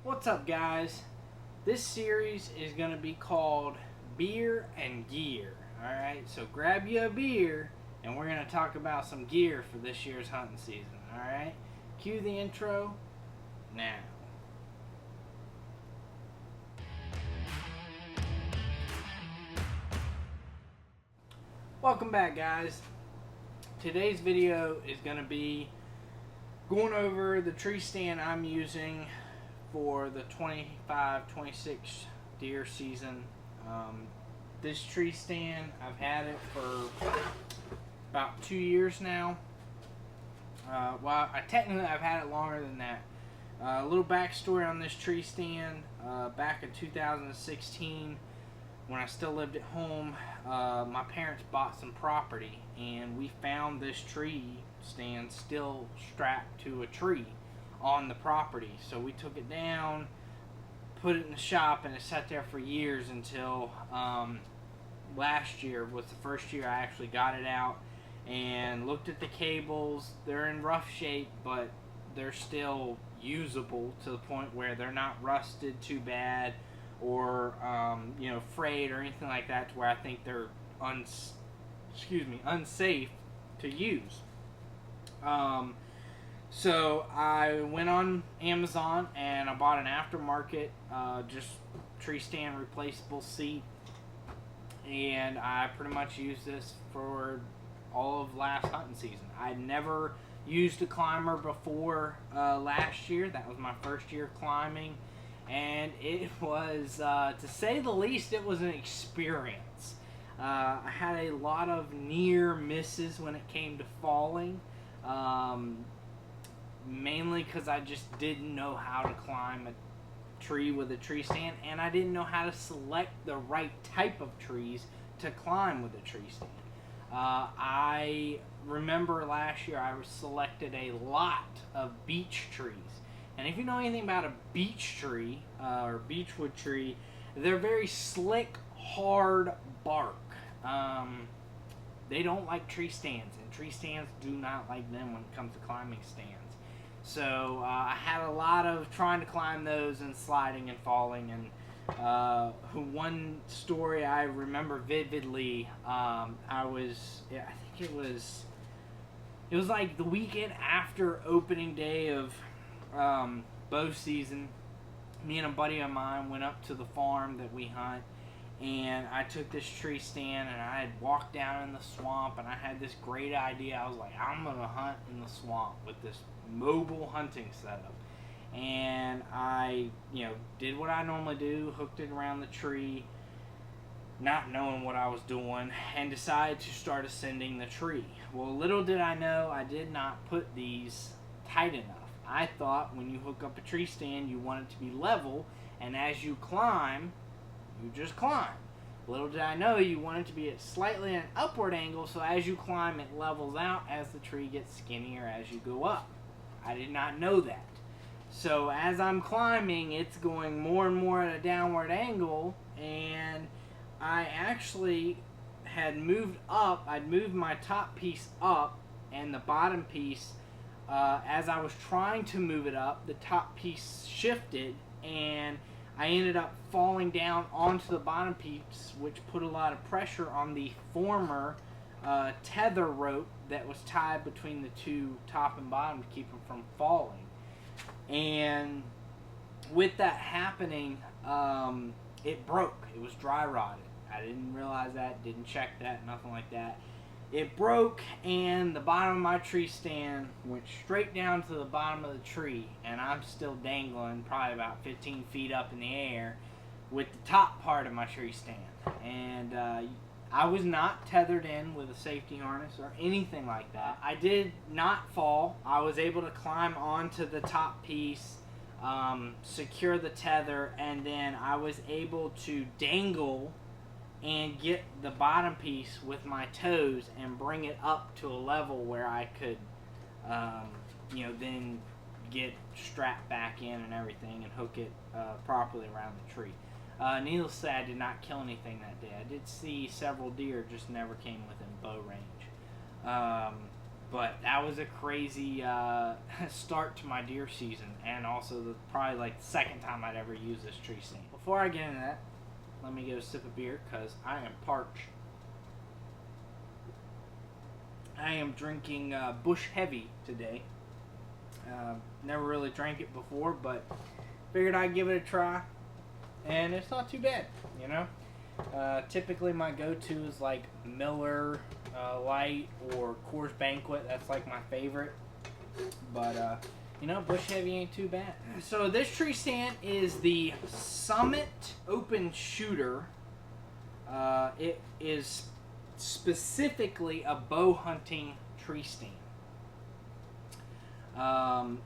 What's up, guys? This series is going to be called Beer and Gear. Alright, so grab you a beer and we're going to talk about some gear for this year's hunting season. Alright, cue the intro now. Welcome back, guys. Today's video is going to be going over the tree stand I'm using for the 25-26 deer season. This tree stand, I've had it for about 2 years now. Well, technically I've had it longer than that. A little backstory on this tree stand. Back in 2016, when I still lived at home, my parents bought some property and we found this tree stand still strapped to a tree on the property. So we took it down, put it in the shop, and it sat there for years until last year was the first year I actually got it out and looked at the cables. They're in rough shape, but they're still usable to the point where they're not rusted too bad or frayed or anything like that to where I think they're unsafe to use. So I went on Amazon and I bought an aftermarket just tree stand replaceable seat, and I pretty much used this for all of last hunting season. I'd never used a climber before last year. That was my first year climbing, and it was, to say the least, it was an experience. I had a lot of near misses when it came to falling. Mainly because I just didn't know how to climb a tree with a tree stand, and I didn't know how to select the right type of trees to climb with a tree stand. I remember last year I selected a lot of beech trees, and if you know anything about a beech tree or beechwood tree, they're very slick, hard bark. They don't like tree stands, and tree stands do not like them when it comes to climbing stands. So I had a lot of trying to climb those and sliding and falling. And one story I remember vividly, I think it was like the weekend after opening day of bow season. Me and a buddy of mine went up to the farm that we hunt, and I took this tree stand and I had walked down in the swamp, and I had this great idea. I was like, I'm gonna hunt in the swamp with this mobile hunting setup. And I did what I normally do, hooked it around the tree, not knowing what I was doing, and decided to start ascending the tree. Well, little did I know, I did not put these tight enough. I thought when you hook up a tree stand, you want it to be level, and as you climb, you just climb. Little did I know you want it to be at slightly an upward angle, so as you climb, it levels out as the tree gets skinnier as you go up. I did not know that. So as I'm climbing, it's going more and more at a downward angle, and I actually had moved up. I'd moved my top piece up, and the bottom piece, as I was trying to move it up, the top piece shifted, and I ended up falling down onto the bottom piece, which put a lot of pressure on the former tether rope that was tied between the two, top and bottom, to keep them from falling. And with that happening, it broke. It was dry rotted. I didn't realize that, didn't check that, nothing like that. It broke, and the bottom of my tree stand went straight down to the bottom of the tree, and I'm still dangling probably about 15 feet up in the air with the top part of my tree stand. And I was not tethered in with a safety harness or anything like that. I did not fall. I was able to climb onto the top piece, secure the tether, and then I was able to dangle and get the bottom piece with my toes and bring it up to a level where I could, then get strapped back in and everything and hook it properly around the tree. Needless to say, I did not kill anything that day. I did see several deer, just never came within bow range. But that was a crazy start to my deer season, and also probably like the second time I'd ever use this tree stand. Before I get into that, let me get a sip of beer because I am parched. I am drinking Bush Heavy today. Never really drank it before, but figured I'd give it a try, and it's not too bad, you know. Typically my go-to is like Miller Light or Coors Banquet. That's like my favorite, but you know, Bush Heavy ain't too bad. So this tree stand is the Summit Open Shooter. It is specifically a bow hunting tree stand.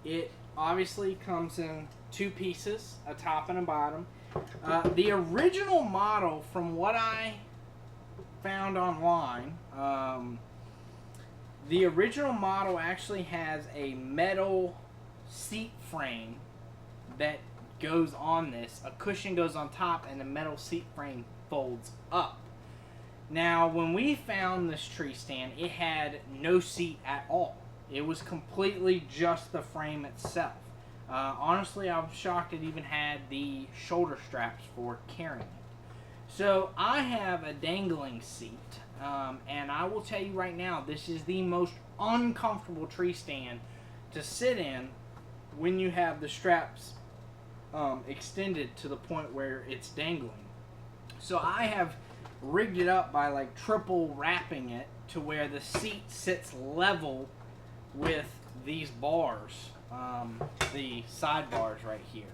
It obviously comes in two pieces, a top and a bottom. The original model, from what I found online, the original model actually has a metal seat frame that goes on this. A cushion goes on top and the metal seat frame folds up. Now, when we found this tree stand, it had no seat at all. It was completely just the frame itself. Honestly, I was shocked it even had the shoulder straps for carrying it. So I have a dangling seat, and I will tell you right now, this is the most uncomfortable tree stand to sit in when you have the straps extended to the point where it's dangling. So I have rigged it up by like triple wrapping it to where the seat sits level with these bars, the side bars right here.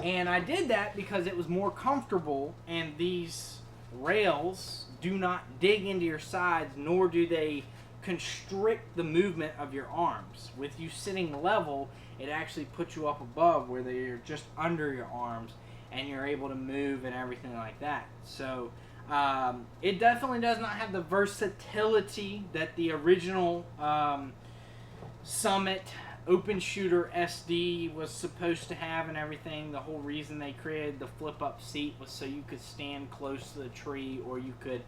And I did that because it was more comfortable, and these rails do not dig into your sides, nor do they constrict the movement of your arms. With you sitting level, it actually puts you up above where they're just under your arms, and you're able to move and everything like that. So it definitely does not have the versatility that the original Summit Open Shooter SD was supposed to have and everything. The whole reason they created the flip-up seat was so you could stand close to the tree, or you could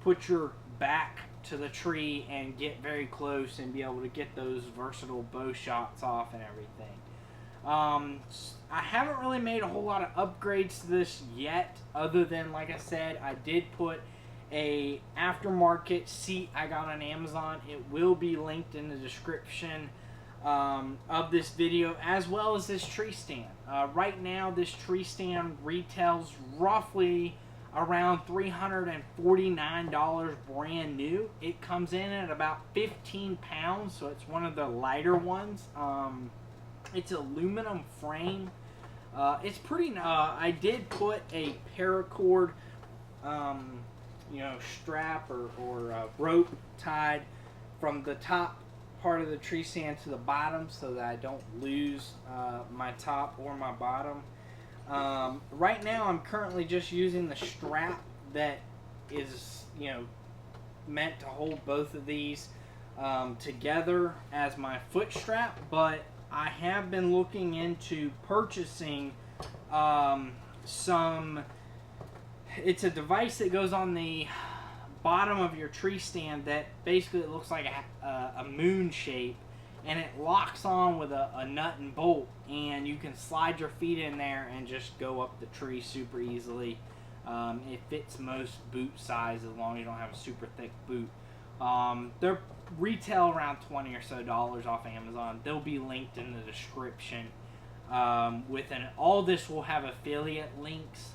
put your back to the tree and get very close and be able to get those versatile bow shots off and everything. I haven't really made a whole lot of upgrades to this yet, other than, like I said, I did put a aftermarket seat I got on Amazon. It will be linked in the description of this video, as well as this tree stand. Right now, this tree stand retails roughly around $349 brand new. It comes in at about 15 pounds, so it's one of the lighter ones. It's aluminum frame. It's pretty nice. I did put a paracord strap or rope tied from the top part of the tree stand to the bottom so that I don't lose my top or my bottom. Right now I'm currently just using the strap that is meant to hold both of these together as my foot strap, but I have been looking into purchasing it's a device that goes on the bottom of your tree stand that basically it looks like a moon shape, and it locks on with a nut and bolt, and you can slide your feet in there and just go up the tree super easily. It fits most boot size as long as you don't have a super thick boot. They're retail around $20 or so off Amazon. They'll be linked in the description. All this will have affiliate links.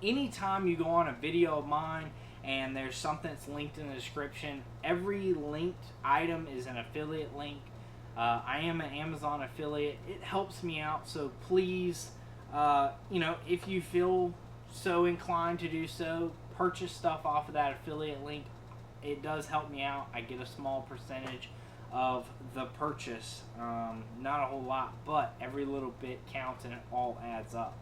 Anytime you go on a video of mine and there's something that's linked in the description, every linked item is an affiliate link. I am an Amazon affiliate. It helps me out, so please, if you feel so inclined to do so, purchase stuff off of that affiliate link. It does help me out. I get a small percentage of the purchase. Not a whole lot, but every little bit counts and it all adds up.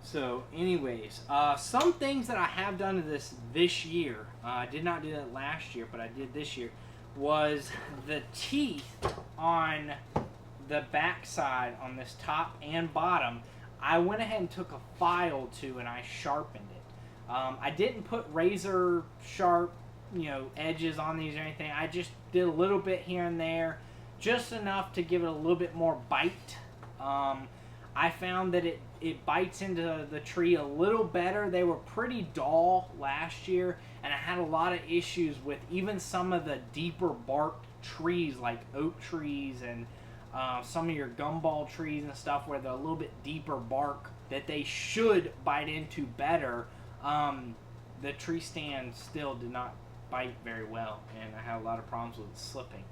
So anyways, some things that I have done to this year, I did not do that last year, but I did this year, was the teeth on the back side on this top and bottom. I went ahead and took a file to and I sharpened it. I didn't put razor sharp edges on these or anything. I just did a little bit here and there, just enough to give it a little bit more bite. I found that it bites into the tree a little better. They were pretty dull last year, and I had a lot of issues with even some of the deeper barked trees like oak trees and some of your gumball trees and stuff where they're a little bit deeper bark that they should bite into better. The tree stand still did not bite very well, and I had a lot of problems with it slipping.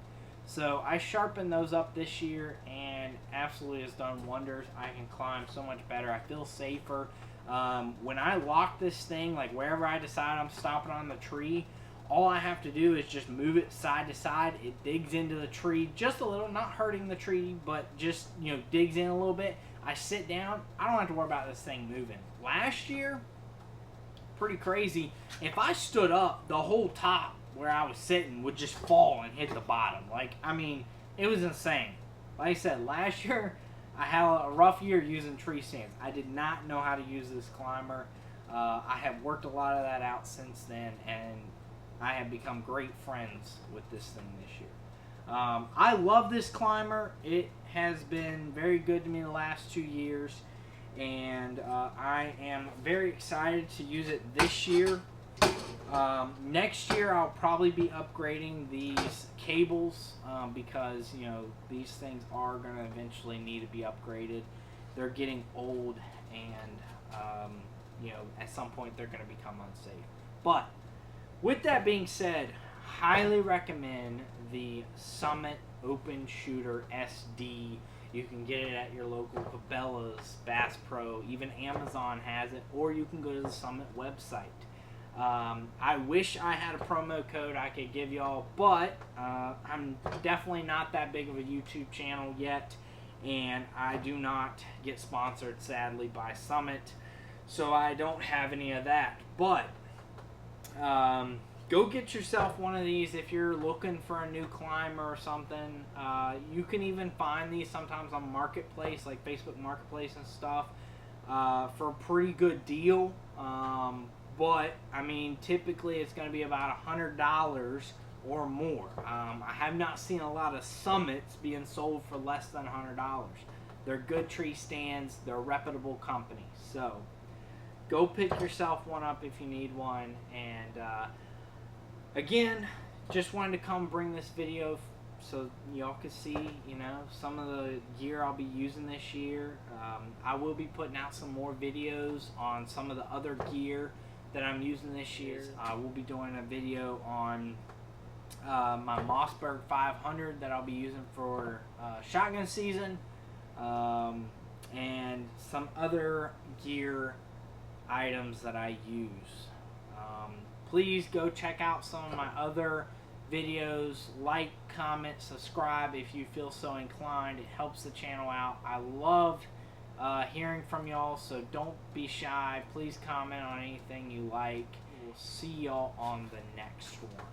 So I sharpened those up this year, and absolutely has done wonders. I can climb so much better. I feel safer. When I lock this thing, like wherever I decide I'm stopping on the tree, all I have to do is just move it side to side. It digs into the tree just a little, not hurting the tree, but just, you know, digs in a little bit. I sit down. I don't have to worry about this thing moving. Last year, pretty crazy. If I stood up, the whole top where I was sitting would just fall and hit the bottom. Like, I mean, it was insane. Like I said, last year, I had a rough year using tree stands. I did not know how to use this climber. I have worked a lot of that out since then, and I have become great friends with this thing this year. I love this climber. It has been very good to me the last 2 years, and I am very excited to use it this year. Next year I'll probably be upgrading these cables because, you know, these things are going to eventually need to be upgraded. They're getting old, and you know, at some point they're going to become unsafe. But with that being said, highly recommend the Summit Open Shooter SD. You can get it at your local Cabela's, Bass Pro, even Amazon has it, or you can go to the Summit website. I wish I had a promo code I could give y'all, but I'm definitely not that big of a YouTube channel yet, and I do not get sponsored, sadly, by Summit, so I don't have any of that. But go get yourself one of these if you're looking for a new climber or something. You can even find these sometimes on Marketplace, like Facebook Marketplace and stuff, for a pretty good deal. But, I mean, typically it's going to be about $100 or more. I have not seen a lot of Summits being sold for less than $100. They're good tree stands. They're a reputable company. So, go pick yourself one up if you need one. And, again, just wanted to come bring this video so y'all can see, you know, some of the gear I'll be using this year. I will be putting out some more videos on some of the other gear that I'm using this year. I will be doing a video on my Mossberg 500 that I'll be using for shotgun season, and some other gear items that I use. Please go check out some of my other videos. Like, comment, subscribe if you feel so inclined. It helps the channel out. I love hearing from y'all, so don't be shy. Please comment on anything you like. We'll see y'all on the next one.